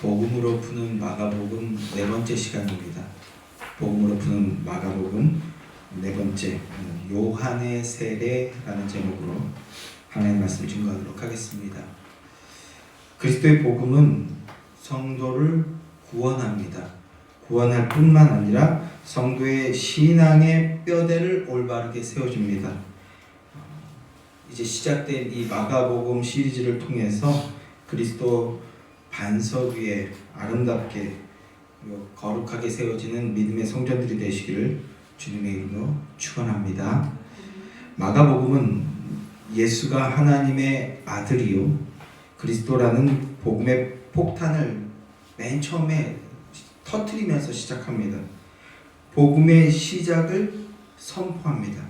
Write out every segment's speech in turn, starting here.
복음으로 푸는 마가복음 네 번째 시간입니다. 복음으로 푸는 마가복음 네 번째, 요한의 세례라는 제목으로 하나님의 말씀을 증거하도록 하겠습니다. 그리스도의 복음은 성도를 구원합니다. 구원할 뿐만 아니라 성도의 신앙의 뼈대를 올바르게 세워줍니다. 이제 시작된 이 마가복음 시리즈를 통해서 그리스도 반석 위에 아름답게 거룩하게 세워지는 믿음의 성전들이 되시기를 주님의 이름으로 축원합니다. 마가복음은 예수가 하나님의 아들이요 그리스도라는 복음의 폭탄을 맨 처음에 터뜨리면서 시작합니다. 복음의 시작을 선포합니다.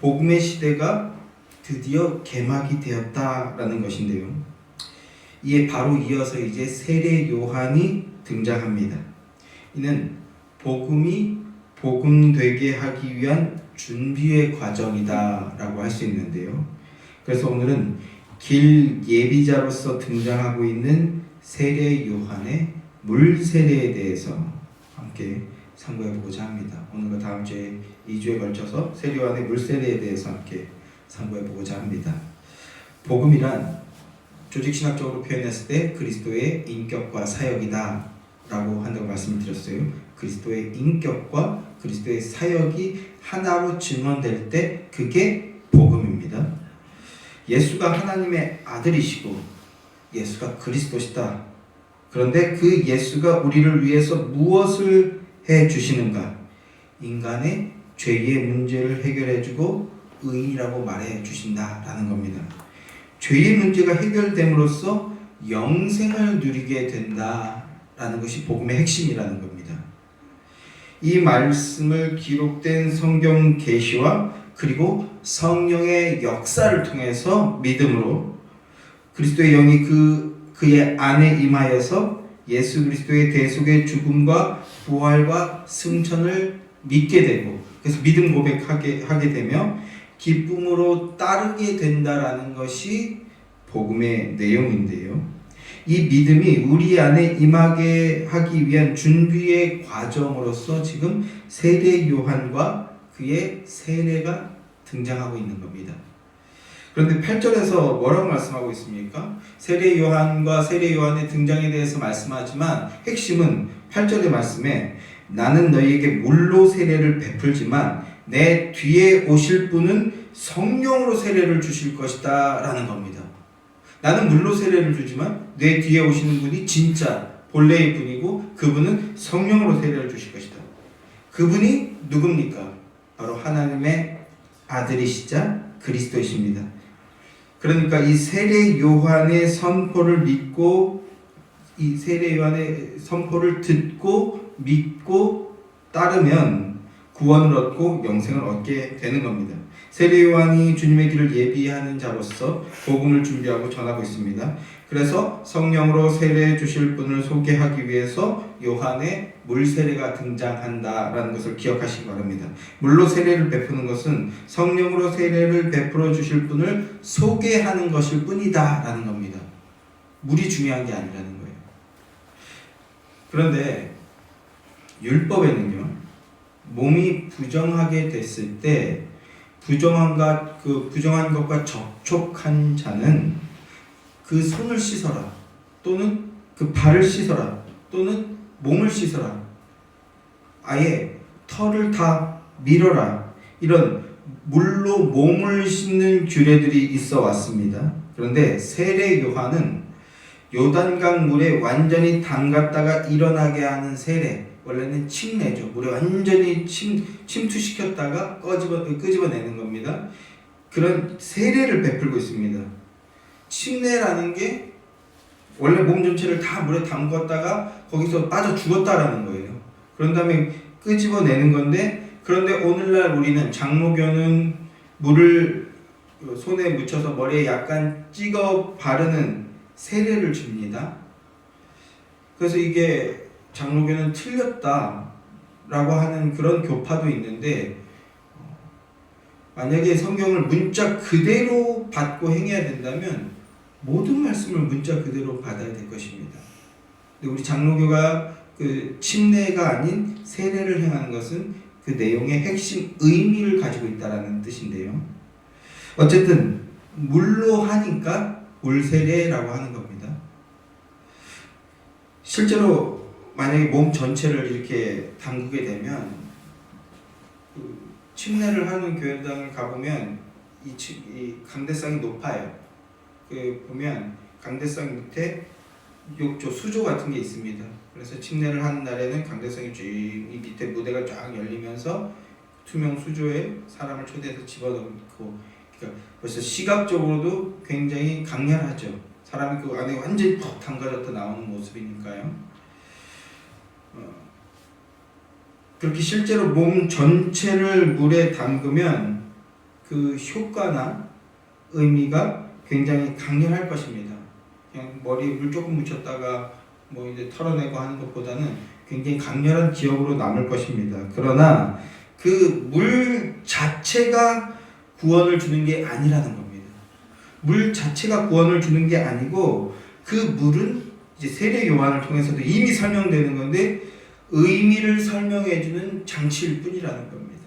복음의 시대가 드디어 개막이 되었다라는 것인데요. 이에 바로 이어서 이제 세례 요한이 등장합니다. 이는 복음이 복음되게 하기 위한 준비의 과정이다라고 할 수 있는데요. 그래서 오늘은 길 예비자로서 등장하고 있는 세례 요한의 물 세례에 대해서 함께 상고해 보고자 합니다. 오늘과 다음 주에 2주에 걸쳐서 세례 요한의 물 세례에 대해서 함께 상고해 보고자 합니다. 복음이란 조직신학적으로 표현했을 때 그리스도의 인격과 사역이다 라고 한다고 말씀을 드렸어요. 그리스도의 인격과 그리스도의 사역이 하나로 증언될 때 그게 복음입니다. 예수가 하나님의 아들이시고 예수가 그리스도시다. 그런데 그 예수가 우리를 위해서 무엇을 해 주시는가? 인간의 죄의 문제를 해결해주고 의인이라고 말해 주신다라는 겁니다. 죄의 문제가 해결됨으로써 영생을 누리게 된다라는 것이 복음의 핵심이라는 겁니다. 이 말씀을 기록된 성경 계시와 그리고 성령의 역사를 통해서 믿음으로 그리스도의 영이 그의 안에 임하여서 예수 그리스도의 대속의 죽음과 부활과 승천을 믿게 되고 그래서 믿음 고백하게 되며 기쁨으로 따르게 된다라는 것이 복음의 내용인데요. 이 믿음이 우리 안에 임하게 하기 위한 준비의 과정으로서 지금 세례 요한과 그의 세례가 등장하고 있는 겁니다. 그런데 8절에서 뭐라고 말씀하고 있습니까? 세례 요한과 세례 요한의 등장에 대해서 말씀하지만 핵심은 8절의 말씀에 나는 너희에게 물로 세례를 베풀지만 내 뒤에 오실 분은 성령으로 세례를 주실 것이다 라는 겁니다. 나는 물로 세례를 주지만 내 뒤에 오시는 분이 진짜 본래의 분이고 그분은 성령으로 세례를 주실 것이다. 그분이 누굽니까? 바로 하나님의 아들이시자 그리스도이십니다. 그러니까 이 세례 요한의 선포를 믿고 이 세례 요한의 선포를 듣고 믿고 따르면 구원을 얻고 영생을 얻게 되는 겁니다. 세례 요한이 주님의 길을 예비하는 자로서 복음을 준비하고 전하고 있습니다. 그래서 성령으로 세례 주실 분을 소개하기 위해서 요한의 물 세례가 등장한다라는 것을 기억하시기 바랍니다. 물로 세례를 베푸는 것은 성령으로 세례를 베풀어 주실 분을 소개하는 것일 뿐이다라는 겁니다. 물이 중요한 게 아니라는 거예요. 그런데 율법에는요. 몸이 부정하게 됐을 때 부정한 것과 접촉한 자는 그 손을 씻어라 또는 그 발을 씻어라 또는 몸을 씻어라 아예 털을 다 밀어라 이런 물로 몸을 씻는 규례들이 있어 왔습니다. 그런데 세례 요한은 요단강 물에 완전히 담갔다가 일어나게 하는 세례 원래는 침례죠. 물에 완전히 침투시켰다가 끄집어내는 겁니다. 그런 세례를 베풀고 있습니다. 침례라는 게 원래 몸 전체를 다 물에 담궜다가 거기서 빠져 죽었다라는 거예요. 그런 다음에 끄집어내는 건데 그런데 오늘날 우리는 장로교는 물을 손에 묻혀서 머리에 약간 찍어 바르는 세례를 줍니다. 그래서 이게 장로교는 틀렸다라고 하는 그런 교파도 있는데 만약에 성경을 문자 그대로 받고 행해야 된다면 모든 말씀을 문자 그대로 받아야 될 것입니다. 근데 우리 장로교가 그 침례가 아닌 세례를 행하는 것은 그 내용의 핵심 의미를 가지고 있다라는 뜻인데요. 어쨌든 물로 하니까 물세례라고 하는 겁니다. 실제로 만약에 몸 전체를 이렇게 담그게 되면 그 침례를 하는 교회당을 가보면 이 강대상이 높아요. 그 보면 강대상 밑에 욕조, 수조 같은 게 있습니다. 그래서 침례를 하는 날에는 강대상이 쭉 이 밑에 무대가 쫙 열리면서 투명 수조에 사람을 초대해서 집어넣고, 그러니까 벌써 시각적으로도 굉장히 강렬하죠. 사람이 그 안에 완전히 푹 담가졌다 나오는 모습이니까요. 그렇게 실제로 몸 전체를 물에 담그면 그 효과나 의미가 굉장히 강렬할 것입니다. 그냥 머리에 물 조금 묻혔다가 뭐 이제 털어내고 하는 것보다는 굉장히 강렬한 기억으로 남을 것입니다. 그러나 그 물 자체가 구원을 주는 게 아니라는 겁니다. 물 자체가 구원을 주는 게 아니고 그 물은 이제 세례 요한을 통해서도 이미 설명되는 건데 의미를 설명해주는 장치일 뿐이라는 겁니다.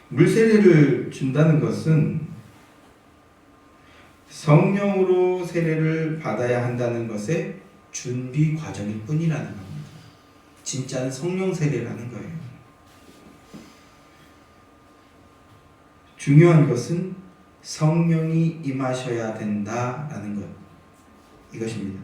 물 세례를 준다는 것은 성령으로 세례를 받아야 한다는 것의 준비 과정일 뿐이라는 겁니다. 진짜는 성령 세례라는 거예요. 중요한 것은 성령이 임하셔야 된다라는 것, 이것입니다.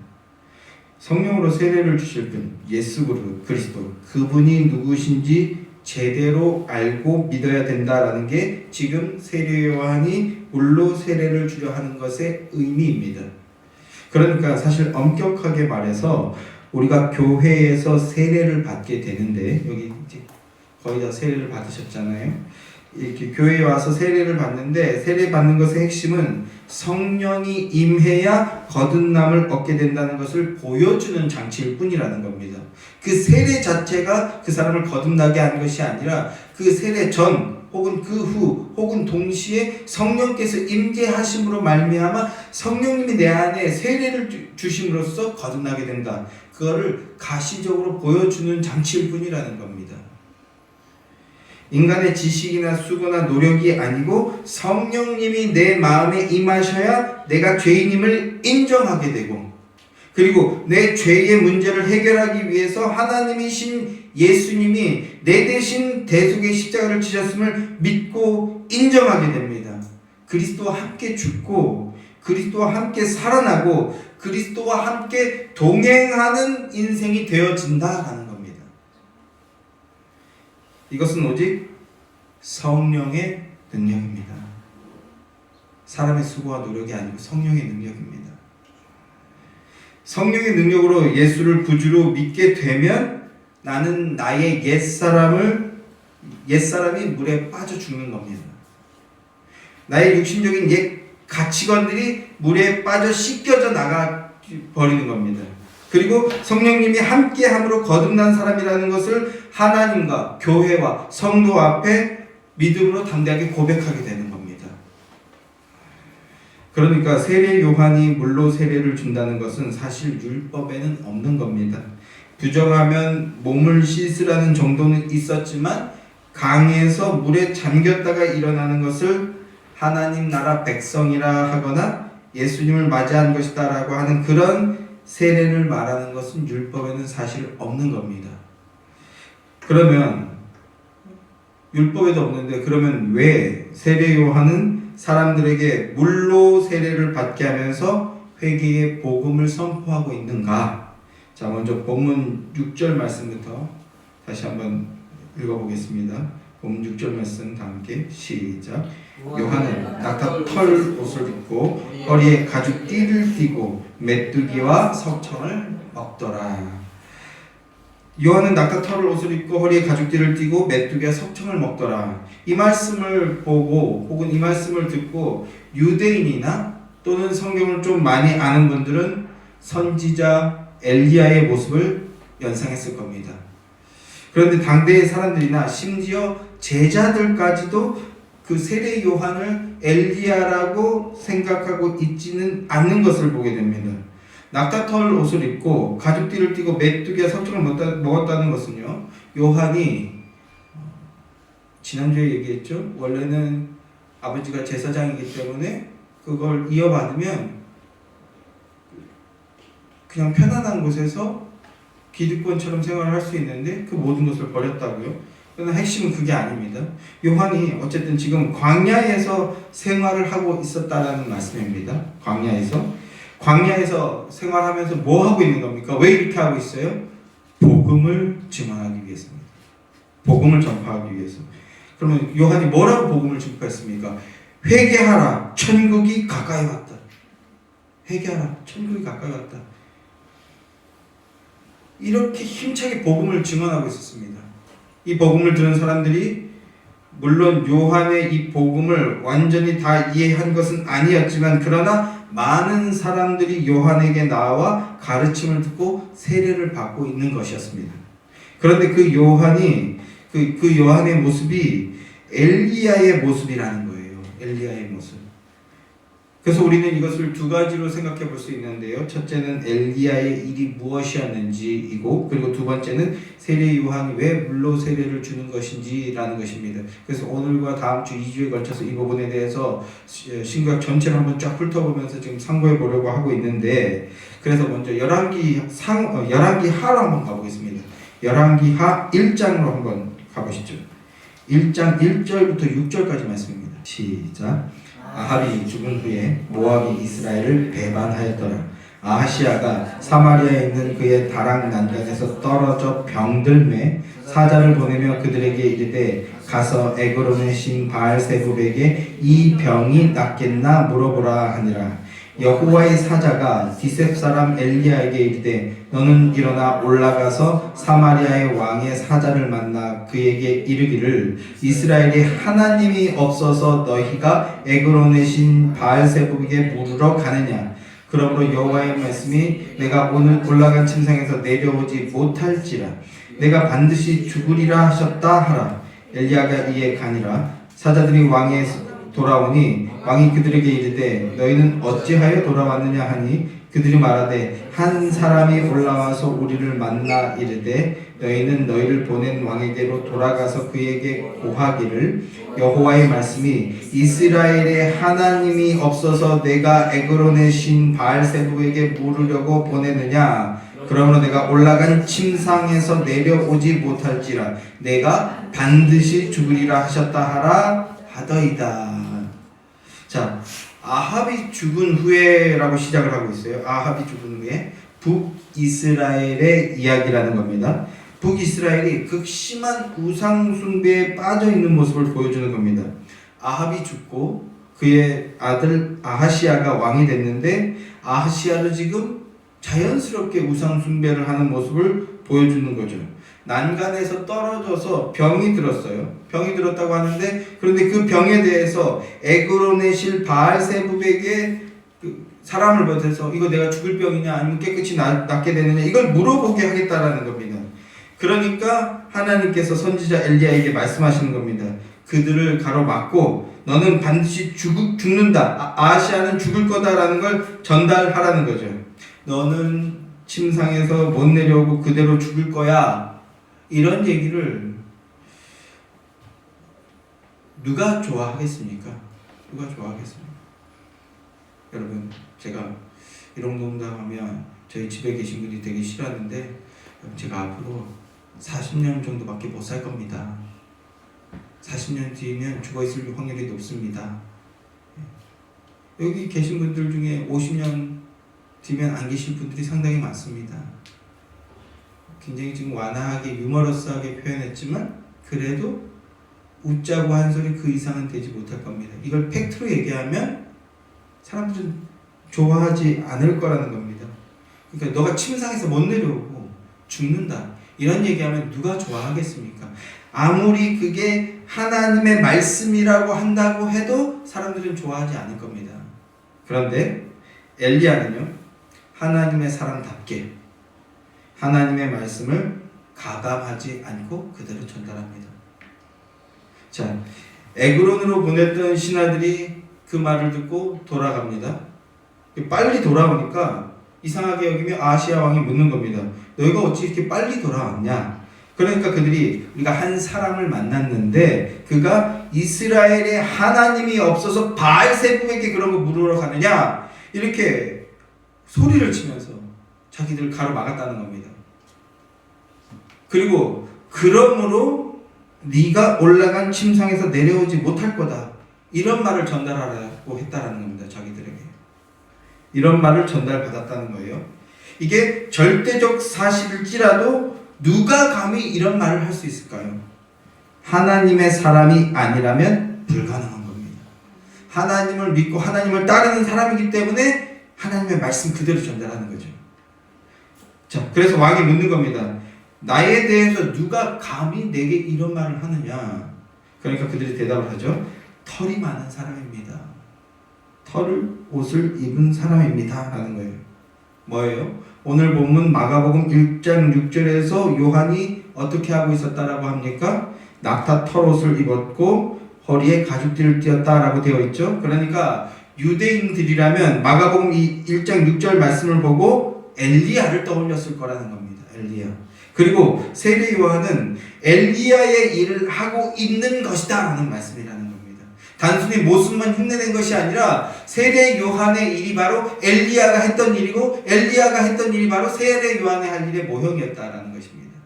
성령으로 세례를 주실 분, 예수 그리스도, 그분이 누구신지 제대로 알고 믿어야 된다라는 게 지금 세례 요한이 물로 세례를 주려 하는 것의 의미입니다. 그러니까 사실 엄격하게 말해서 우리가 교회에서 세례를 받게 되는데, 여기 이제 거의 다 세례를 받으셨잖아요. 이렇게 교회에 와서 세례를 받는데, 세례 받는 것의 핵심은 성령이 임해야 거듭남을 얻게 된다는 것을 보여주는 장치일 뿐이라는 겁니다. 그 세례 자체가 그 사람을 거듭나게 하는 것이 아니라 그 세례 전 혹은 그 후 혹은 동시에 성령께서 임재하심으로 말미암아 성령님이 내 안에 세례를 주심으로써 거듭나게 된다. 그거를 가시적으로 보여주는 장치일 뿐이라는 겁니다. 인간의 지식이나 수고나 노력이 아니고 성령님이 내 마음에 임하셔야 내가 죄인임을 인정하게 되고, 그리고 내 죄의 문제를 해결하기 위해서 하나님이신 예수님이 내 대신 대속의 십자가를 지셨음을 믿고 인정하게 됩니다. 그리스도와 함께 죽고 그리스도와 함께 살아나고 그리스도와 함께 동행하는 인생이 되어진다라는 겁니다. 이것은 오직 성령의 능력입니다. 사람의 수고와 노력이 아니고 성령의 능력입니다. 성령의 능력으로 예수를 구주로 믿게 되면 나는 나의 옛사람이 물에 빠져 죽는 겁니다. 나의 육신적인 옛 가치관들이 물에 빠져 씻겨져 나가 버리는 겁니다. 그리고 성령님이 함께함으로 거듭난 사람이라는 것을 하나님과 교회와 성도 앞에 믿음으로 담대하게 고백하게 되는 겁니다. 그러니까 세례 요한이 물로 세례를 준다는 것은 사실 율법에는 없는 겁니다. 부정하면 몸을 씻으라는 정도는 있었지만 강에서 물에 잠겼다가 일어나는 것을 하나님 나라 백성이라 하거나 예수님을 맞이한 것이다 라고 하는 그런 세례를 말하는 것은 율법에는 사실 없는 겁니다. 그러면 율법에도 없는데 그러면 왜 세례 요한은 사람들에게 물로 세례를 받게 하면서 회개의 복음을 선포하고 있는가? 자, 먼저 본문 6절 말씀부터 다시 한번 읽어보겠습니다. 본문 6절 말씀 다 함께 시작. 요한은 낙타 털 옷을 입고 허리에 가죽 띠를 띠고 메뚜기와 석청을 먹더라. 요한은 낙타 털 옷을 입고 허리에 가죽 띠를 띠고 메뚜기와 석청을 먹더라. 이 말씀을 보고 혹은 이 말씀을 듣고 유대인이나 또는 성경을 좀 많이 아는 분들은 선지자 엘리야의 모습을 연상했을 겁니다. 그런데 당대의 사람들이나 심지어 제자들까지도 그 세례 요한을 엘리야라고 생각하고 있지는 않는 것을 보게 됩니다. 낙타털 옷을 입고 가죽띠를 띠고 메뚜기와 석청을 먹었다는 것은요, 요한이 지난주에 얘기했죠. 원래는 아버지가 제사장이기 때문에 그걸 이어받으면 그냥 편안한 곳에서 기득권처럼 생활을 할 수 있는데 그 모든 것을 버렸다고요. 그러나 핵심은 그게 아닙니다. 요한이 어쨌든 지금 광야에서 생활을 하고 있었다라는 말씀입니다. 광야에서 생활하면서 뭐 하고 있는 겁니까? 왜 이렇게 하고 있어요? 복음을 증언하기 위해서입니다. 복음을 전파하기 위해서. 그러면 요한이 뭐라고 복음을 전파했습니까? 회개하라, 천국이 가까이 왔다. 회개하라, 천국이 가까이 왔다. 이렇게 힘차게 복음을 증언하고 있었습니다. 이 복음을 들은 사람들이 물론 요한의 이 복음을 완전히 다 이해한 것은 아니었지만, 그러나 많은 사람들이 요한에게 나와 가르침을 듣고 세례를 받고 있는 것이었습니다. 그런데 그 요한이 그 요한의 모습이 엘리야의 모습이라는 거예요. 엘리야의 모습. 그래서 우리는 이것을 두 가지로 생각해 볼 수 있는데요. 첫째는 엘리야의 일이 무엇이었는지이고, 그리고 두 번째는 세례 요한이 왜 물로 세례를 주는 것인지라는 것입니다. 그래서 오늘과 다음 주 2주에 걸쳐서 이 부분에 대해서 신구약 전체를 한번 쫙 훑어보면서 지금 상고해 보려고 하고 있는데, 그래서 먼저 열왕기 하로 한번 가보겠습니다. 열왕기 하 1장으로 한번 가보시죠. 1장 1절부터 6절까지 말씀입니다. 시작. 아합이 죽은 후에 모압이 이스라엘을 배반하였더라. 아하시아가 사마리아에 있는 그의 다락 난간에서 떨어져 병들매 사자를 보내며 그들에게 이르되 가서 에그론의 신 바알세불에게 이 병이 낫겠나 물어보라 하니라. 여호와의 사자가 디셉 사람 엘리야에게 이르되 너는 일어나 올라가서 사마리아의 왕의 사자를 만나 그에게 이르기를 이스라엘에 하나님이 없어서 너희가 에그론의 신 바알세불에게 물으러 가느냐. 그러므로 여호와의 말씀이 내가 오늘 올라간 침상에서 내려오지 못할지라 내가 반드시 죽으리라 하셨다 하라. 엘리야가 이에 가니라. 사자들이 왕에 돌아오니 왕이 그들에게 이르되 너희는 어찌하여 돌아왔느냐 하니 그들이 말하되 한 사람이 올라와서 우리를 만나 이르되 너희는 너희를 보낸 왕에게로 돌아가서 그에게 고하기를 여호와의 말씀이 이스라엘에 하나님이 없어서 내가 에그론의 신 바알세불에게 물으려고 보내느냐. 그러므로 내가 올라간 침상에서 내려오지 못할지라 내가 반드시 죽으리라 하셨다 하라 하더이다. 자, 아합이 죽은 후에라고 시작을 하고 있어요. 아합이 죽은 후에 북이스라엘의 이야기라는 겁니다. 북이스라엘이 극심한 우상숭배에 빠져 있는 모습을 보여주는 겁니다. 아합이 죽고 그의 아들 아하시아가 왕이 됐는데 아하시아도 지금 자연스럽게 우상숭배를 하는 모습을 보여주는 거죠. 난간에서 떨어져서 병이 들었어요. 병이 들었다고 하는데, 그런데 그 병에 대해서 에그론의 실 바알세불에게 사람을 보내서 이거 내가 죽을 병이냐 아니면 깨끗이 낫게 되느냐 이걸 물어보게 하겠다라는 겁니다. 그러니까 하나님께서 선지자 엘리야에게 말씀하시는 겁니다. 그들을 가로막고 너는 반드시 죽는다. 아하시아는 죽을 거다라는 걸 전달하라는 거죠. 너는 침상에서 못 내려오고 그대로 죽을 거야. 이런 얘기를 누가 좋아하겠습니까? 누가 좋아하겠습니까? 여러분, 제가 이런 농담하면 저희 집에 계신 분이 되게 싫어하는데 제가 앞으로 40년 정도밖에 못 살 겁니다. 40년 뒤면 죽어 있을 확률이 높습니다. 여기 계신 분들 중에 50년 뒤면 안 계실 분들이 상당히 많습니다. 굉장히 지금 완화하게 유머러스하게 표현했지만 그래도 웃자고 한 소리 그 이상은 되지 못할 겁니다. 이걸 팩트로 얘기하면 사람들은 좋아하지 않을 거라는 겁니다. 그러니까 너가 침상에서 못 내려오고 죽는다 이런 얘기하면 누가 좋아하겠습니까? 아무리 그게 하나님의 말씀이라고 한다고 해도 사람들은 좋아하지 않을 겁니다. 그런데 엘리야는요, 하나님의 사람답게 하나님의 말씀을 가감하지 않고 그대로 전달합니다. 자, 에그론으로 보냈던 신하들이 그 말을 듣고 돌아갑니다. 빨리 돌아오니까 이상하게 여기며 아하시아 왕이 묻는 겁니다. 너희가 어찌 이렇게 빨리 돌아왔냐? 그러니까 그들이 우리가 한 사람을 만났는데 그가 이스라엘의 하나님이 없어서 바알세부에게 그런 거 물으러 가느냐? 이렇게 소리를 치면서 자기들을 가로막았다는 겁니다. 그리고 그러므로 네가 올라간 침상에서 내려오지 못할 거다. 이런 말을 전달하라고 했다라는 겁니다. 자기들에게. 이런 말을 전달받았다는 거예요. 이게 절대적 사실일지라도 누가 감히 이런 말을 할 수 있을까요? 하나님의 사람이 아니라면 불가능한 겁니다. 하나님을 믿고 하나님을 따르는 사람이기 때문에 하나님의 말씀 그대로 전달하는 거죠. 자, 그래서 왕이 묻는 겁니다. 나에 대해서 누가 감히 내게 이런 말을 하느냐? 그러니까 그들이 대답을 하죠. 털이 많은 사람입니다. 옷을 입은 사람입니다. 라는 거예요. 뭐예요? 오늘 본문 마가복음 1장 6절에서 요한이 어떻게 하고 있었다라고 합니까? 낙타 털옷을 입었고 허리에 가죽띠를 띄었다라고 되어 있죠. 그러니까 유대인들이라면 마가복음 1장 6절 말씀을 보고 엘리야를 떠올렸을 거라는 겁니다. 엘리야. 그리고 세례 요한은 엘리야의 일을 하고 있는 것이다 라는 말씀이라는 겁니다. 단순히 모습만 흉내낸 것이 아니라 세례 요한의 일이 바로 엘리야가 했던 일이고 엘리야가 했던 일이 바로 세례 요한의 할 일의 모형이었다라는 것입니다.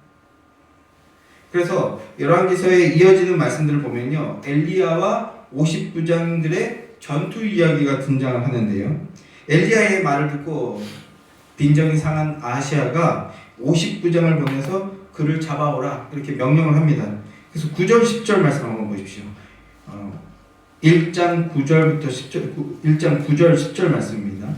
그래서 열왕기서에 이어지는 말씀들을 보면요, 엘리야와 50부장들의 전투 이야기가 등장을 하는데요, 엘리야의 말을 듣고 빈정이 상한 아하시아가 50부장을 보내서 그를 잡아오라 이렇게 명령을 합니다. 그래서 9절 10절 말씀 한번 보십시오. 1장 9절부터 10절 1장 9절 10절 말씀입니다.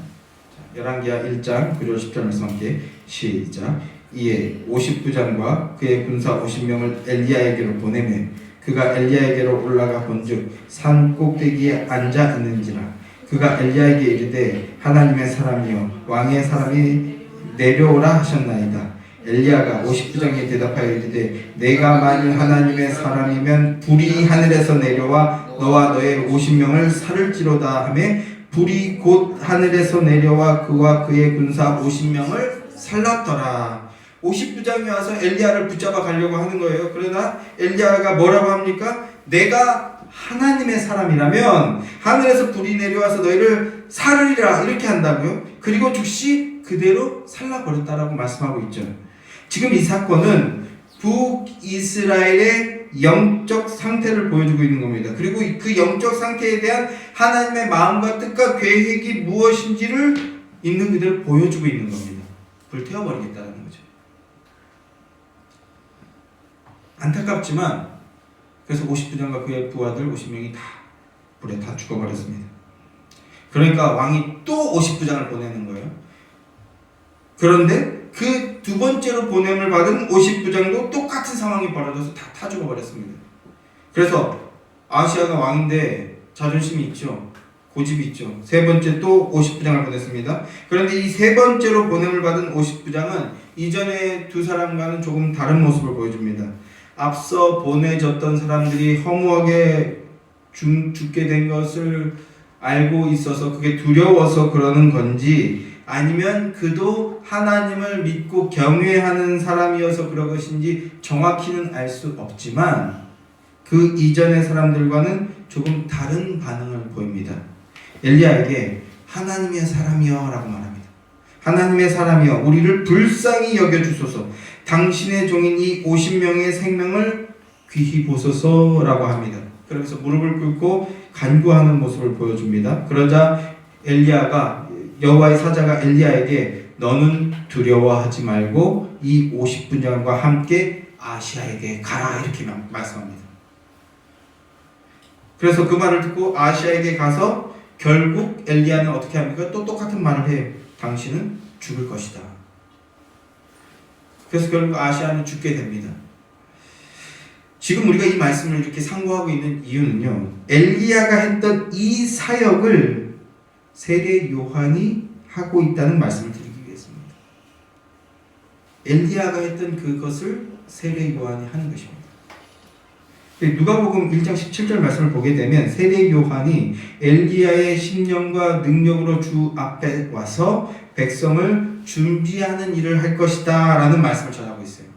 열왕기하 1장 9절 10절 말씀 함께 시작. 이에 50부장과 그의 군사 50명을 엘리야에게로 보내매 그가 엘리야에게로 올라가 본즉 산 꼭대기에 앉아 있는지라. 그가 엘리야에게 이르되 하나님의 사람이여 왕의 사람이 내려오라 하셨나이다. 엘리야가 50부장에 대답하여 이르되 내가 만일 하나님의 사람이면 불이 하늘에서 내려와 너와 너의 50명을 살을지로다 하매 불이 곧 하늘에서 내려와 그와 그의 군사 50명을 살랐더라. 50부장이 와서 엘리야를 붙잡아 가려고 하는 거예요. 그러나 엘리야가 뭐라고 합니까? 내가 하나님의 사람이라면 하늘에서 불이 내려와서 너희를 살으리라 이렇게 한다고요. 그리고 즉시 그대로 살라버렸다라고 말씀하고 있죠. 지금 이 사건은 북이스라엘의 영적 상태를 보여주고 있는 겁니다. 그리고 그 영적 상태에 대한 하나님의 마음과 뜻과 계획이 무엇인지를 있는 그대로 보여주고 있는 겁니다. 불태워버리겠다는 거죠. 안타깝지만 그래서 50부장과 그의 부하들 50명이 다 불에 다 죽어버렸습니다. 그러니까 왕이 또 50부장을 보내는 거예요. 그런데 그 두 번째로 보냄을 받은 50부장도 똑같은 상황이 벌어져서 다 죽어버렸습니다. 그래서 아하시아가 왕인데 자존심이 있죠. 고집이 있죠. 세 번째 또 50부장을 보냈습니다. 그런데 이 세 번째로 보냄을 받은 50부장은 이전에 두 사람과는 조금 다른 모습을 보여줍니다. 앞서 보내졌던 사람들이 허무하게 죽게 된 것을 알고 있어서 그게 두려워서 그러는 건지 아니면 그도 하나님을 믿고 경외하는 사람이어서 그런 것인지 정확히는 알 수 없지만 그 이전의 사람들과는 조금 다른 반응을 보입니다. 엘리야에게 하나님의 사람이여 라고 말합니다. 하나님의 사람이여 우리를 불쌍히 여겨주소서. 당신의 종인 이 50명의 생명을 귀히 보소서 라고 합니다. 그러면서 무릎을 꿇고 간구하는 모습을 보여줍니다. 그러자 엘리야가 여호와의 사자가 엘리야에게 너는 두려워하지 말고 이 50부장과 함께 아하시아에게 가라 이렇게 말씀합니다. 그래서 그 말을 듣고 아하시아에게 가서 결국 엘리야는 어떻게 합니까? 또 똑같은 말을 해요. 당신은 죽을 것이다. 그래서 결국 아하시아는 죽게 됩니다. 지금 우리가 이 말씀을 이렇게 상고하고 있는 이유는요, 엘리야가 했던 이 사역을 세례 요한이 하고 있다는 말씀을 드리기 위해서입니다. 엘리야가 했던 그것을 세례 요한이 하는 것입니다. 누가복음 1장 17절 말씀을 보게 되면 세례 요한이 엘리야의 심령과 능력으로 주 앞에 와서 백성을 준비하는 일을 할 것이다 라는 말씀을 전하고 있어요.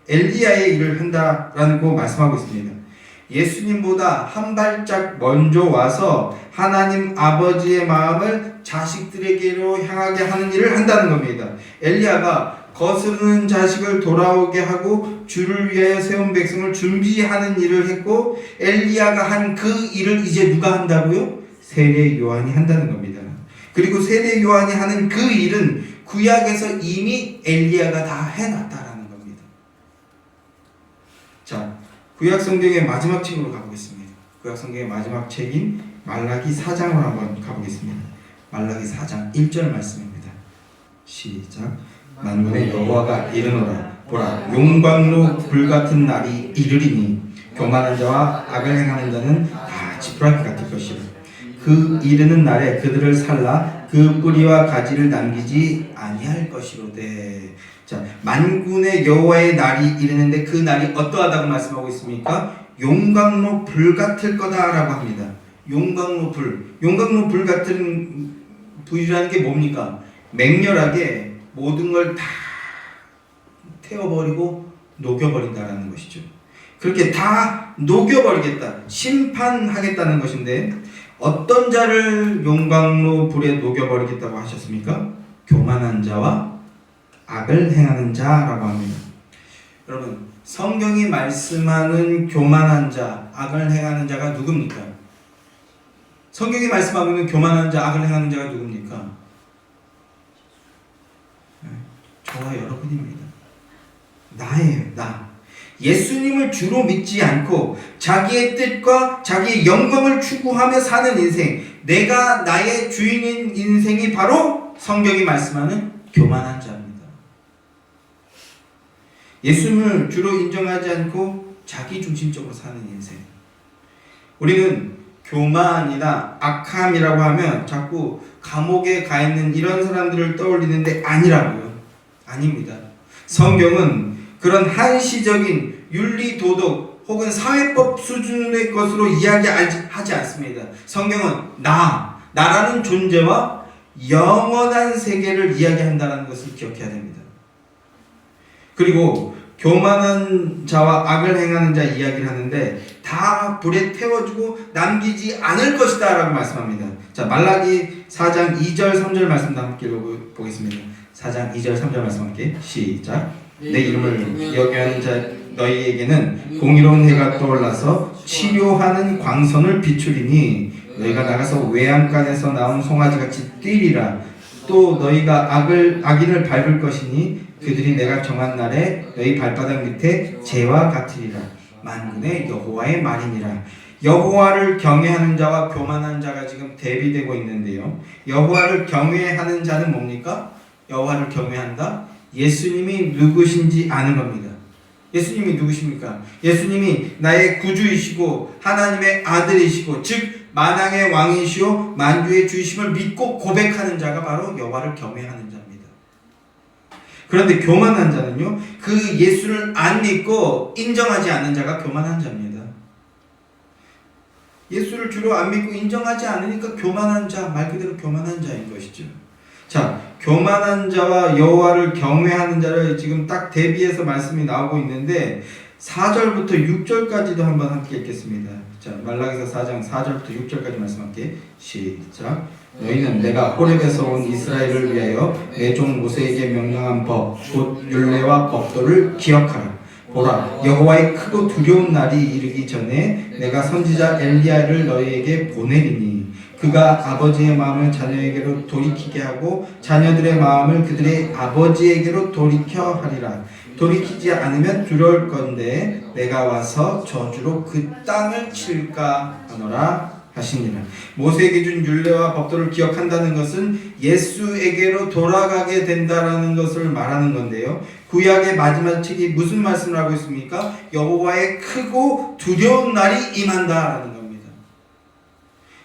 엘리야의 일을 한다라고 말씀하고 있습니다. 예수님보다 한 발짝 먼저 와서 하나님 아버지의 마음을 자식들에게로 향하게 하는 일을 한다는 겁니다. 엘리야가 거스르는 자식을 돌아오게 하고 주를 위하여 세운 백성을 준비하는 일을 했고, 엘리야가 한 그 일을 이제 누가 한다고요? 세례 요한이 한다는 겁니다. 그리고 세례 요한이 하는 그 일은 구약에서 이미 엘리야가 다 해놨다라는 겁니다. 자, 구약 성경의 마지막 책으로 가보겠습니다. 구약 성경의 마지막 책인 말라기 4장으로 한번 가보겠습니다. 말라기 4장 1절 말씀입니다. 시작. 만군의 여호와가 이르노라. 보라, 용광로 불같은 날이 이르리니 교만한 자와 악을 행하는 자는 다 지푸라기 같을 것이라. 그 이르는 날에 그들을 살라 그 뿌리와 가지를 남기지 아니할 것이로되. 자, 만군의 여호와의 날이 이르는데 그 날이 어떠하다고 말씀하고 있습니까? 용광로 불 같을 거다라고 합니다. 용광로 불. 용광로 불 같은 불이라는 게 뭡니까? 맹렬하게 모든 걸 다 태워버리고 녹여버린다라는 것이죠. 그렇게 다 녹여버리겠다, 심판하겠다는 것인데, 어떤 자를 용광로 불에 녹여버리겠다고 하셨습니까? 교만한 자와 악을 행하는 자라고 합니다. 여러분, 성경이 말씀하는 교만한 자, 악을 행하는 자가 누굽니까? 성경이 말씀하고 있는 교만한 자, 악을 행하는 자가 누굽니까? 저와 여러분입니다. 나예요, 나. 예수님을 주로 믿지 않고 자기의 뜻과 자기의 영광을 추구하며 사는 인생, 내가 나의 주인인 인생이 바로 성경이 말씀하는 교만한 자입니다. 예수님을 주로 인정하지 않고 자기 중심적으로 사는 인생. 우리는 교만이나 악함이라고 하면 자꾸 감옥에 가 있는 이런 사람들을 떠올리는데 아니라고요. 아닙니다. 성경은 그런 한시적인 윤리, 도덕 혹은 사회법 수준의 것으로 이야기하지 않습니다. 성경은 나라는 존재와 영원한 세계를 이야기한다는 것을 기억해야 됩니다. 그리고 교만한 자와 악을 행하는 자 이야기를 하는데 다 불에 태워주고 남기지 않을 것이다 라고 말씀합니다. 자, 말라기 4장 2절 3절 말씀도 함께 보겠습니다. 4장 2절 3절 말씀 함께 시작. 내 이름을 기억하여 하는 자 너희에게는 공의로운 해가 떠올라서 치료하는 광선을 비추리니 너희가 나가서 외양간에서 나온 송아지같이 뛰리라. 또 너희가 악인을 밟을 것이니 그들이 내가 정한 날에 너희 발바닥 밑에 재와 같으리라. 만군의 여호와의 말이니라. 여호와를 경외하는 자와 교만한 자가 지금 대비되고 있는데요, 여호와를 경외하는 자는 뭡니까? 여호와를 경외한다? 예수님이 누구신지 아는 겁니다. 예수님이 누구십니까? 예수님이 나의 구주이시고 하나님의 아들이시고 즉 만왕의 왕이시오 만주의 주이심을 믿고 고백하는 자가 바로 여호와를 경외하는 자입니다. 그런데 교만한 자는요, 그 예수를 안 믿고 인정하지 않는 자가 교만한 자입니다. 예수를 주로 안 믿고 인정하지 않으니까 교만한 자, 말 그대로 교만한 자인 것이죠. 자, 교만한 자와 여호와를 경외하는 자를 지금 딱 대비해서 말씀이 나오고 있는데 4절부터 6절까지도 한번 함께 읽겠습니다. 자, 말라기서 4장 4절부터 6절까지 말씀 함께 시작. 너희는 내가 호렙에서 온 이스라엘을 위하여 내 종 모세에게 명령한 법, 곧 율례와 법도를 기억하라. 보라, 여호와의 크고 두려운 날이 이르기 전에 내가 선지자 엘리야를 너희에게 보내리니 그가 아버지의 마음을 자녀에게로 돌이키게 하고 자녀들의 마음을 그들의 아버지에게로 돌이켜 하리라. 돌이키지 않으면 두려울 건데 내가 와서 저주로 그 땅을 칠까 하노라 하시니라. 모세에게 준 율례와 법도를 기억한다는 것은 예수에게로 돌아가게 된다라는 것을 말하는 건데요, 구약의 마지막 책이 무슨 말씀을 하고 있습니까? 여호와의 크고 두려운 날이 임한다라는 겁니다.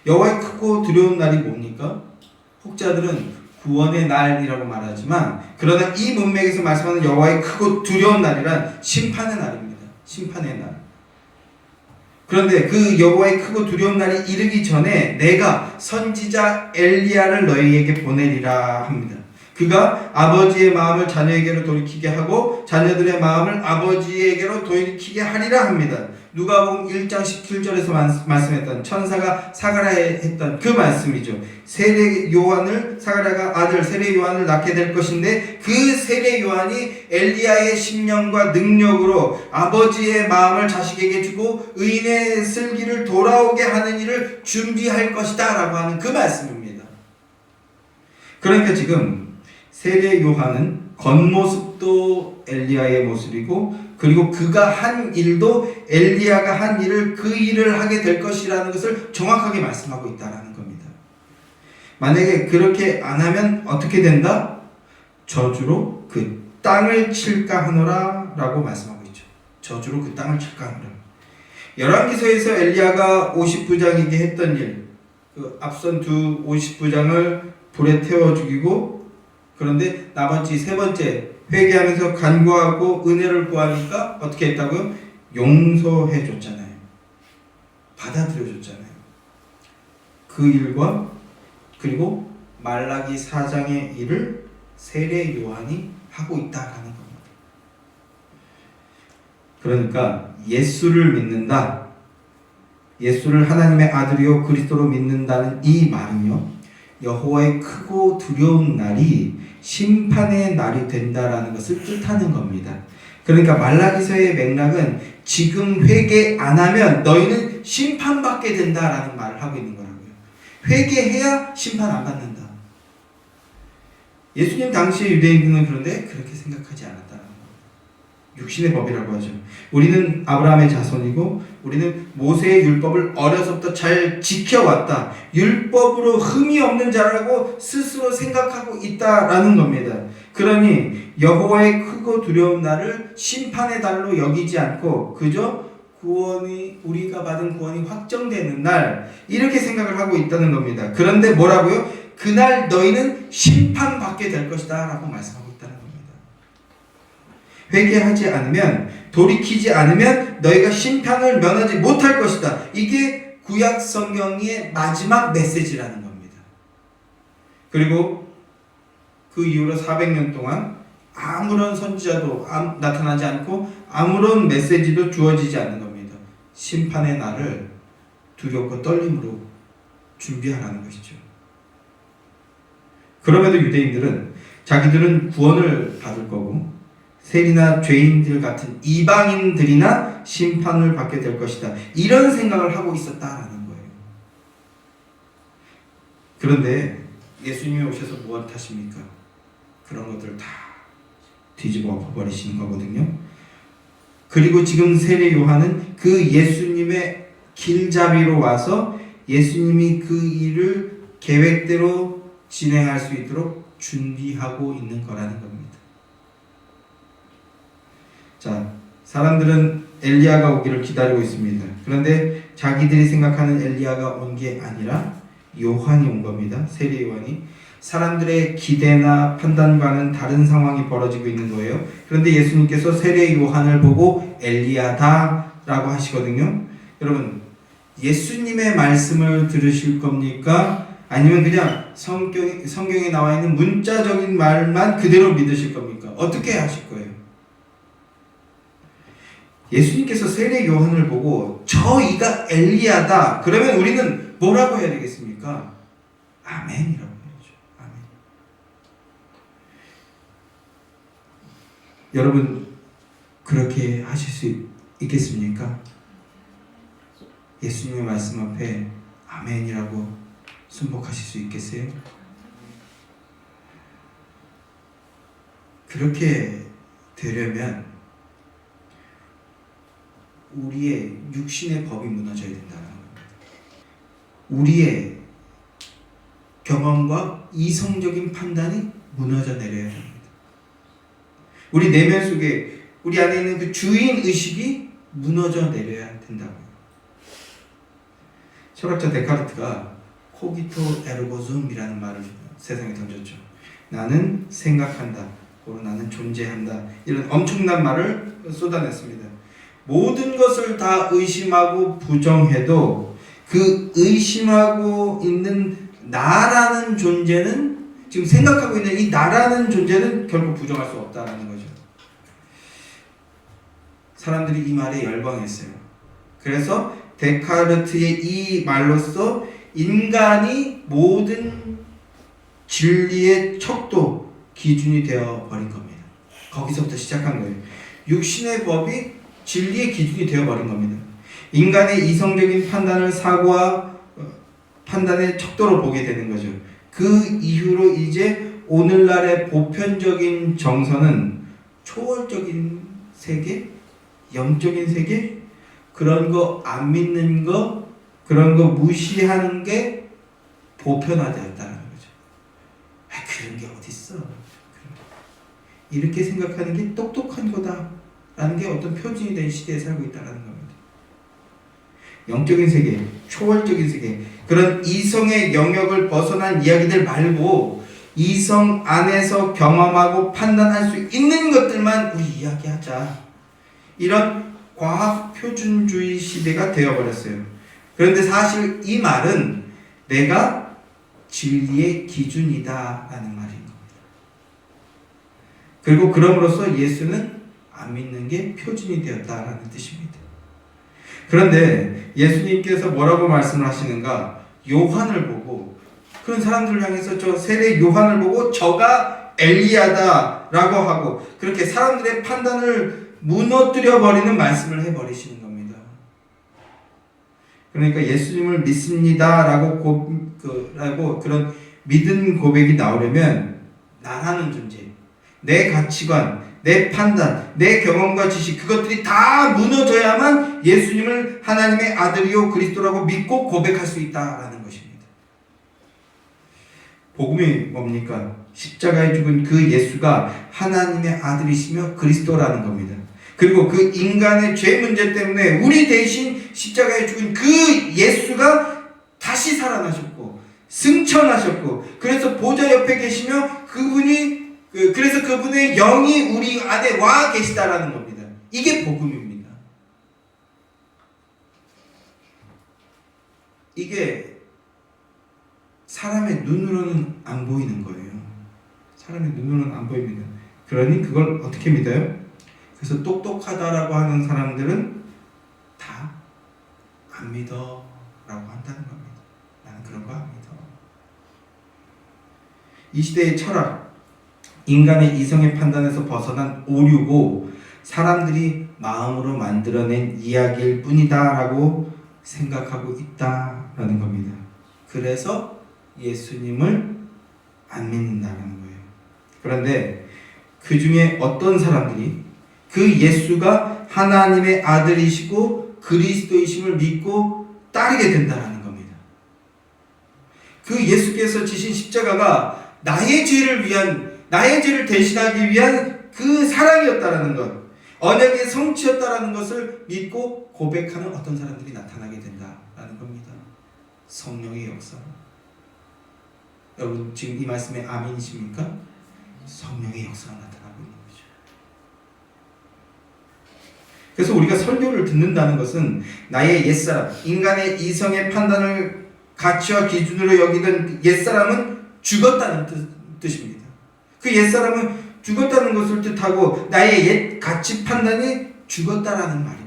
여호와의 크고 두려운 날이 뭡니까? 혹자들은 구원의 날이라고 말하지만, 그러나 이 문맥에서 말씀하는 여호와의 크고 두려운 날이란 심판의 날입니다. 심판의 날. 그런데 그 여호와의 크고 두려운 날이 이르기 전에 내가 선지자 엘리야를 너희에게 보내리라 합니다. 그가 아버지의 마음을 자녀에게로 돌이키게 하고 자녀들의 마음을 아버지에게로 돌이키게 하리라 합니다. 누가복음 1장 17절에서 말씀했던 천사가 사가랴에 했던 그 말씀이죠. 세례 요한을 사가랴가 아들 세례 요한을 낳게 될 것인데 그 세례 요한이 엘리야의 심령과 능력으로 아버지의 마음을 자식에게 주고 의인의 슬기를 돌아오게 하는 일을 준비할 것이다 라고 하는 그 말씀입니다. 그러니까 지금 세례 요한은 겉모습도 엘리야의 모습이고 그리고 그가 한 일도 엘리야가 한 일을 그 일을 하게 될 것이라는 것을 정확하게 말씀하고 있다는 겁니다. 만약에 그렇게 안 하면 어떻게 된다? 저주로 그 땅을 칠까 하노라 라고 말씀하고 있죠. 저주로 그 땅을 칠까 하노라. 열왕기서에서 엘리야가 50부장에게 했던 일, 그 앞선 두 50부장을 불에 태워 죽이고 그런데 나머지 세 번째 회개하면서 간구하고 은혜를 구하니까 어떻게 했다고요? 용서해 줬잖아요. 받아들여 줬잖아요. 그 일과 그리고 말라기 4장의 일을 세례 요한이 하고 있다라는 겁니다. 그러니까 예수를 믿는다. 예수를 하나님의 아들이요 그리스도로 믿는다는 이 말은요. 여호와의 크고 두려운 날이 심판의 날이 된다라는 것을 뜻하는 겁니다. 그러니까 말라기서의 맥락은 지금 회개 안 하면 너희는 심판받게 된다라는 말을 하고 있는 거라고요. 회개해야 심판 안 받는다. 예수님 당시의 유대인들은 그런데 그렇게 생각하지 않았다는 겁니다. 육신의 법이라고 하죠. 우리는 아브라함의 자손이고 우리는 모세의 율법을 어려서부터 잘 지켜왔다. 율법으로 흠이 없는 자라고 스스로 생각하고 있다라는 겁니다. 그러니 여호와의 크고 두려운 날을 심판의 달로 여기지 않고 그저 구원이 우리가 받은 구원이 확정되는 날 이렇게 생각을 하고 있다는 겁니다. 그런데 뭐라고요? 그날 너희는 심판받게 될 것이다 라고 말씀하고 있다는 겁니다. 회개하지 않으면 돌이키지 않으면 너희가 심판을 면하지 못할 것이다. 이게 구약 성경의 마지막 메시지라는 겁니다. 그리고 그 이후로 400년 동안 아무런 선지자도 나타나지 않고 아무런 메시지도 주어지지 않는 겁니다. 심판의 날을 두렵고 떨림으로 준비하라는 것이죠. 그럼에도 유대인들은 자기들은 구원을 받을 거고 세리나 죄인들 같은 이방인들이나 심판을 받게 될 것이다. 이런 생각을 하고 있었다라는 거예요. 그런데 예수님이 오셔서 무엇 하십니까? 그런 것들을 다 뒤집어 엎어버리시는 거거든요. 그리고 지금 세례 요한은 그 예수님의 길잡이로 와서 예수님이 그 일을 계획대로 진행할 수 있도록 준비하고 있는 거라는 겁니다. 자, 사람들은 엘리야가 오기를 기다리고 있습니다. 그런데 자기들이 생각하는 엘리야가 온 게 아니라 요한이 온 겁니다. 세례 요한이. 사람들의 기대나 판단과는 다른 상황이 벌어지고 있는 거예요. 그런데 예수님께서 세례 요한을 보고 엘리야다 라고 하시거든요. 여러분, 예수님의 말씀을 들으실 겁니까? 아니면 그냥 성경에 나와 있는 문자적인 말만 그대로 믿으실 겁니까? 어떻게 하실 거예요? 예수님께서 세례 요한을 보고 저이가 엘리야다. 그러면 우리는 뭐라고 해야 되겠습니까? 아멘이라고 해야죠. 아멘. 여러분 그렇게 하실 수 있겠습니까? 예수님의 말씀 앞에 아멘이라고 순복하실 수 있겠어요? 그렇게 되려면 우리의 육신의 법이 무너져야 된다는 겁니다. 우리의 경험과 이성적인 판단이 무너져 내려야 합니다. 우리 내면 속에 우리 안에 있는 그 주인 의식이 무너져 내려야 된다고요. 철학자 데카르트가 코기토 에르고 숨이라는 말을 세상에 던졌죠. 나는 생각한다. 나는 존재한다. 이런 엄청난 말을 쏟아냈습니다. 모든 것을 다 의심하고 부정해도 그 의심하고 있는 나라는 존재는, 지금 생각하고 있는 이 나라는 존재는 결국 부정할 수 없다는 거죠. 사람들이 이 말에 열광했어요. 그래서 데카르트의 이 말로써 인간이 모든 진리의 척도 기준이 되어 버린 겁니다. 거기서부터 시작한 거예요. 육신의 법이 진리의 기준이 되어 버린 겁니다. 인간의 이성적인 판단을 사고와 판단의 척도로 보게 되는 거죠. 그 이후로 이제 오늘날의 보편적인 정서는 초월적인 세계, 영적인 세계, 그런 거 안 믿는 거, 그런 거 무시하는 게 보편화되었다는 거죠. 그런 게 어딨어. 이렇게 생각하는 게 똑똑한 거다라는 게 어떤 표준이 된 시대에 살고 있다는 겁니다. 영적인 세계, 초월적인 세계, 그런 이성의 영역을 벗어난 이야기들 말고 이성 안에서 경험하고 판단할 수 있는 것들만 우리 이야기하자. 이런 과학 표준주의 시대가 되어버렸어요. 그런데 사실 이 말은 내가 진리의 기준이다 라는 말인 겁니다. 그리고 그럼으로써 예수는 안 믿는 게 표준이 되었다라는 뜻입니다. 그런데 예수님께서 뭐라고 말씀을 하시는가? 요한을 보고, 그런 사람들을 향해서 저 세례 요한을 보고 저가 엘리야다 라고 하고, 그렇게 사람들의 판단을 무너뜨려 버리는 말씀을 해버리시는 겁니다. 그러니까 예수님을 믿습니다 라고 그런 믿음 고백이 나오려면 나라는 존재, 내 가치관, 내 판단, 내 경험과 지식, 그것들이 다 무너져야만 예수님을 하나님의 아들이요 그리스도라고 믿고 고백할 수 있다라는 것입니다. 복음이 뭡니까? 십자가에 죽은 그 예수가 하나님의 아들이시며 그리스도라는 겁니다. 그리고 그 인간의 죄 문제 때문에 우리 대신 십자가에 죽은 그 예수가 다시 살아나셨고 승천하셨고, 그래서 보좌 옆에 계시며 그래서 그분의 영이 우리 안에 와 계시다라는 겁니다. 이게 복음입니다. 이게 사람의 눈으로는 안 보이는 거예요. 사람의 눈으로는 안 보입니다. 그러니 그걸 어떻게 믿어요? 그래서 똑똑하다라고 하는 사람들은 다 안 믿어 라고 한다는 겁니다. 나는 그런 거 안 믿어. 이 시대의 철학, 인간의 이성의 판단에서 벗어난 오류고 사람들이 마음으로 만들어낸 이야기일 뿐이다 라고 생각하고 있다라는 겁니다. 그래서 예수님을 안 믿는다는 거예요. 그런데 그 중에 어떤 사람들이 그 예수가 하나님의 아들이시고 그리스도이심을 믿고 따르게 된다는 겁니다. 그 예수께서 지신 십자가가 나의 죄를 대신하기 위한 그 사랑이었다라는 것, 언약의 성취였다라는 것을 믿고 고백하는 어떤 사람들이 나타나게 된다라는 겁니다. 성령의 역사. 여러분 지금 이 말씀에 아멘이십니까? 성령의 역사가 나타나고 있는 거죠. 그래서 우리가 설교를 듣는다는 것은 나의 옛사람, 인간의 이성의 판단을 가치와 기준으로 여기던 옛사람은 죽었다는 뜻입니다. 그 옛사람은 죽었다는 것을 뜻하고 나의 옛 가치 판단이 죽었다라는 말입니다.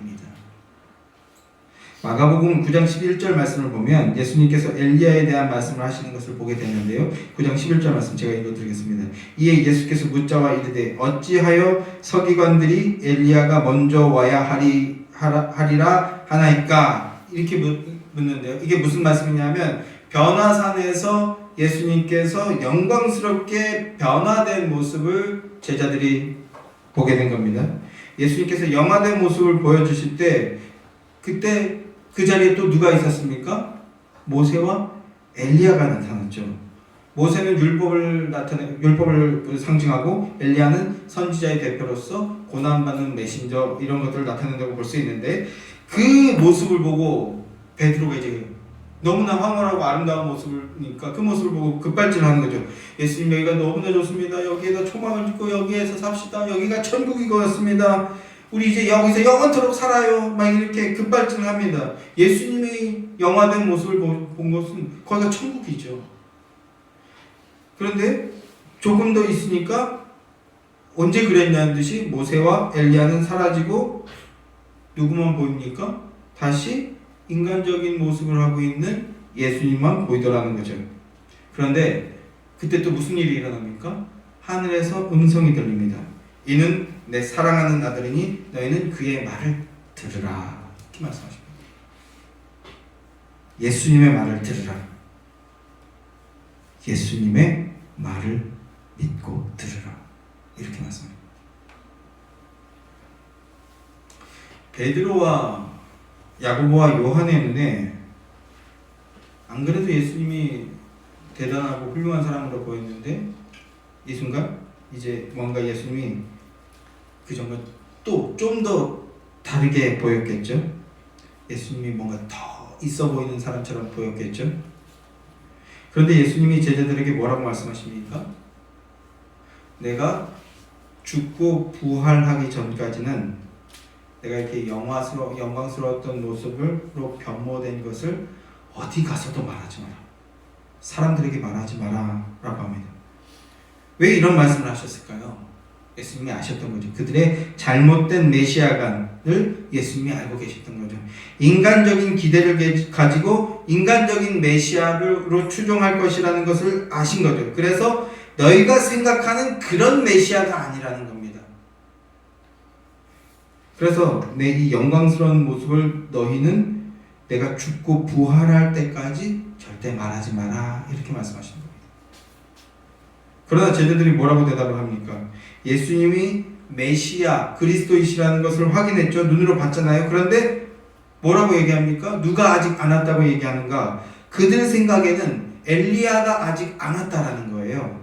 마가복음 9장 11절 말씀을 보면 예수님께서 엘리야에 대한 말씀을 하시는 것을 보게 되는데요. 9장 11절 말씀 제가 읽어드리겠습니다. 이에 예수께서 묻자와 이르되 어찌하여 서기관들이 엘리야가 먼저 와야 하리라 하나이까? 이렇게 묻는데요. 이게 무슨 말씀이냐면 변화산에서 예수님께서 영광스럽게 변화된 모습을 제자들이 보게 된 겁니다. 예수님께서 영화된 모습을 보여주실 때 그때 그 자리에 또 누가 있었습니까? 모세와 엘리야가 나타났죠. 모세는 율법을 상징하고 엘리야는 선지자의 대표로서 고난받는 메신저 이런 것들을 나타낸다고 볼 수 있는데, 그 모습을 보고 베드로가 이제 너무나 황홀하고 아름다운 모습이니까 그 모습을 보고 급발진하는 거죠. 예수님 여기가 너무나 좋습니다. 여기에다 초막을 짓고 여기에서 삽시다. 여기가 천국인 것 같습니다. 우리 이제 여기서 영원토록 살아요. 막 이렇게 급발진을 합니다. 예수님의 영화된 모습을 본 것은 거기가 천국이죠. 그런데 조금 더 있으니까 언제 그랬냐는 듯이 모세와 엘리야는 사라지고 누구만 보입니까? 다시 인간적인 모습을 하고 있는 예수님만 보이더라는 거죠. 그런데 그때 또 무슨 일이 일어납니까? 하늘에서 음성이 들립니다. 이는 내 사랑하는 아들이니 너희는 그의 말을 들으라. 이렇게 말씀하십니다. 예수님의 말을 들으라. 예수님의 말을 믿고 들으라. 이렇게 말씀합니다. 베드로와 야고보와 요한의 눈에 안 그래도 예수님이 대단하고 훌륭한 사람으로 보였는데 이 순간 이제 뭔가 예수님이 그 전과 또 좀 더 다르게 보였겠죠. 예수님이 뭔가 더 있어 보이는 사람처럼 보였겠죠. 그런데 예수님이 제자들에게 뭐라고 말씀하십니까? 내가 죽고 부활하기 전까지는 내가 이렇게 영광스러웠던 모습으로 변모된 것을 어디 가서도 말하지 마라. 사람들에게 말하지 마라 라고 합니다. 왜 이런 말씀을 하셨을까요? 예수님이 아셨던 거죠. 그들의 잘못된 메시아관을 예수님이 알고 계셨던 거죠. 인간적인 기대를 가지고 인간적인 메시아로 추종할 것이라는 것을 아신 거죠. 그래서 너희가 생각하는 그런 메시아가 아니라는 겁니다. 그래서 내 이 영광스러운 모습을 너희는 내가 죽고 부활할 때까지 절대 말하지 마라. 이렇게 말씀하시는 겁니다. 그러나 제자들이 뭐라고 대답을 합니까? 예수님이 메시아 그리스도이시라는 것을 확인했죠. 눈으로 봤잖아요. 그런데 뭐라고 얘기합니까? 누가 아직 안 왔다고 얘기하는가? 그들 생각에는 엘리야가 아직 안 왔다라는 거예요.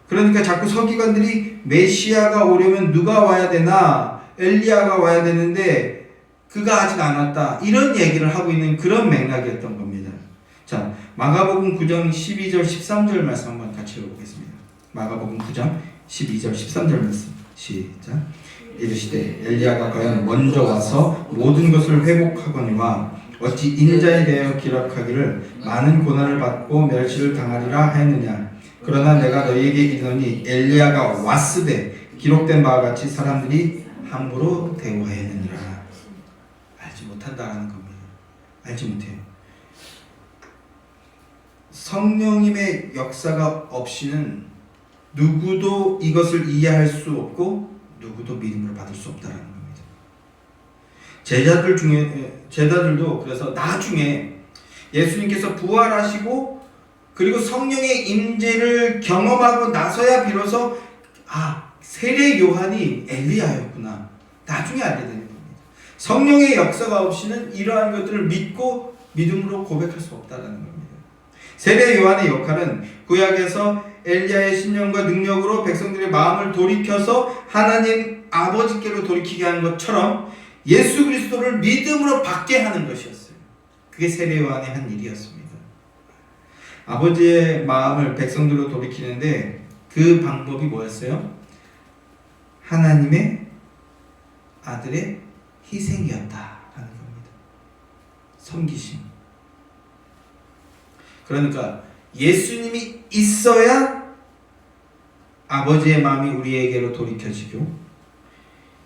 그러니까 자꾸 서기관들이 메시아가 오려면 누가 와야 되나? 엘리야가 와야 되는데 그가 아직 안 왔다. 이런 얘기를 하고 있는 그런 맥락이었던 겁니다. 자, 마가복음 9장 12절 13절 말씀 한번 같이 읽어보겠습니다. 마가복음 9장 12절 13절 말씀 시작. 이르시되 엘리야가 과연 먼저 와서 모든 것을 회복하거니와 어찌 인자에 대하여 기록하기를 많은 고난을 받고 멸시를 당하리라 하였느냐. 그러나 내가 너희에게 이르노니 엘리야가 왔으되 기록된 바와 같이 사람들이 함부로 대우하였느니라. 알지 못한다라는 겁니다. 알지 못해요. 성령님의 역사가 없이는 누구도 이것을 이해할 수 없고 누구도 믿음을 받을 수 없다라는 겁니다. 제자들도 그래서 나중에 예수님께서 부활하시고 그리고 성령의 임재를 경험하고 나서야 비로소 세례 요한이 엘리야였구나. 나중에 알게 되는 겁니다. 성령의 역사가 없이는 이러한 것들을 믿고 믿음으로 고백할 수 없다라는 겁니다. 세례 요한의 역할은 구약에서 엘리야의 신령과 능력으로 백성들의 마음을 돌이켜서 하나님 아버지께로 돌이키게 하는 것처럼 예수 그리스도를 믿음으로 받게 하는 것이었어요. 그게 세례 요한의 한 일이었습니다. 아버지의 마음을 백성들로 돌이키는데 그 방법이 뭐였어요? 하나님의 아들의 희생이었다라는 겁니다. 섬기심. 그러니까 예수님이 있어야 아버지의 마음이 우리에게로 돌이켜지고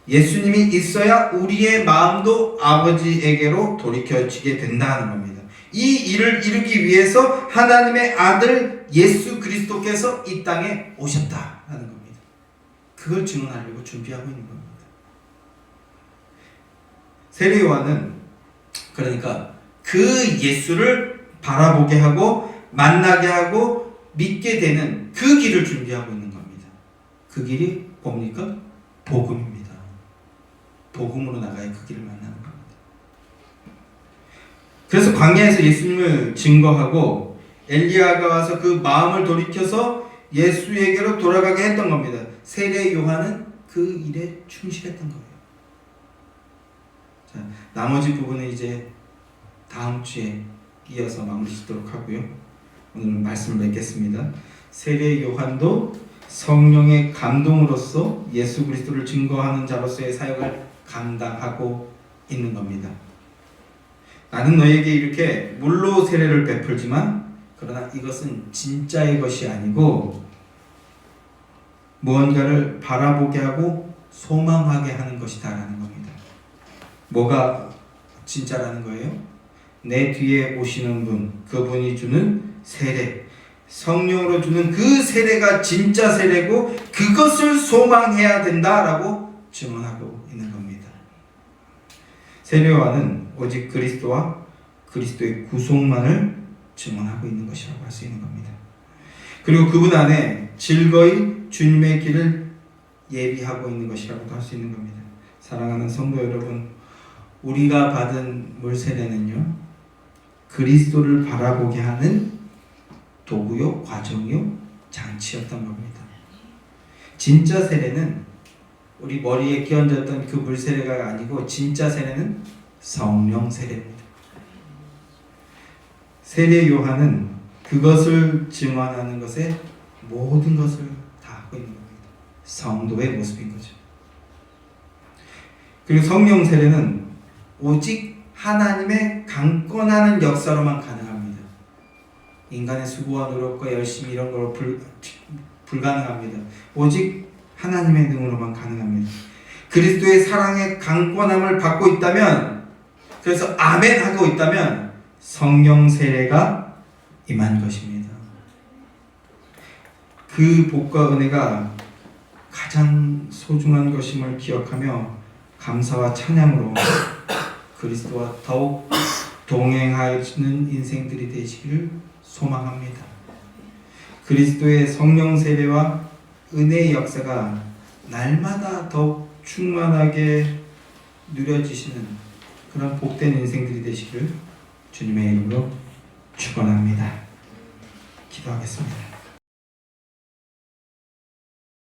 예수님이 있어야 우리의 마음도 아버지에게로 돌이켜지게 된다는 겁니다. 이 일을 이루기 위해서 하나님의 아들 예수 그리스도께서 이 땅에 오셨다라는 겁니다. 그걸 증언하려고 준비하고 있는 겁니다. 세례 요한은 그러니까 그 예수를 바라보게 하고 만나게 하고 믿게 되는 그 길을 준비하고 있는 겁니다. 그 길이 뭡니까? 복음입니다. 복음으로 나가야 그 길을 만나는 겁니다. 그래서 광야에서 예수님을 증거하고 엘리야가 와서 그 마음을 돌이켜서 예수에게로 돌아가게 했던 겁니다. 세례 요한은 그 일에 충실했던 거예요. 자, 나머지 부분은 이제 다음 주에 이어서 마무리 짓도록 하고요. 오늘 말씀을 맺겠습니다. 세례 요한도 성령의 감동으로서 예수 그리스도를 증거하는 자로서의 사역을 감당하고 있는 겁니다. 나는 너에게 이렇게 물로 세례를 베풀지만 그러나 이것은 진짜의 것이 아니고 무언가를 바라보게 하고 소망하게 하는 것이다 라는 겁니다. 뭐가 진짜라는 거예요? 내 뒤에 오시는 분, 그분이 주는 세례, 성령으로 주는 그 세례가 진짜 세례고 그것을 소망해야 된다라고 증언하고 있는 겁니다. 세례요한은 오직 그리스도와 그리스도의 구속만을 증언하고 있는 것이라고 할 수 있는 겁니다. 그리고 그분 안에 즐거이 주님의 길을 예비하고 있는 것이라고도 할 수 있는 겁니다. 사랑하는 성도 여러분, 우리가 받은 물세례는요, 그리스도를 바라보게 하는 도구요, 과정요, 장치였던 겁니다. 진짜 세례는 우리 머리에 끼얹었던 그 물세례가 아니고 진짜 세례는 성령 세례입니다. 세례 요한은 그것을 증언하는 것에 모든 것을 다 하고 있는 겁니다. 성도의 모습인 거죠. 그리고 성령 세례는 오직 하나님의 강권하는 역사로만 가능합니다. 인간의 수고와 노력과 열심 이런 걸로 불가능합니다. 오직 하나님의 능으로만 가능합니다. 그리스도의 사랑의 강권함을 받고 있다면, 그래서 아멘 하고 있다면 성령 세례가 임한 것입니다. 그 복과 은혜가 가장 소중한 것임을 기억하며 감사와 찬양으로 그리스도와 더욱 동행하는 인생들이 되시기를 소망합니다. 그리스도의 성령 세례와 은혜의 역사가 날마다 더욱 충만하게 누려지시는 그런 복된 인생들이 되시기를 주님의 이름으로 축원합니다. 기도하겠습니다.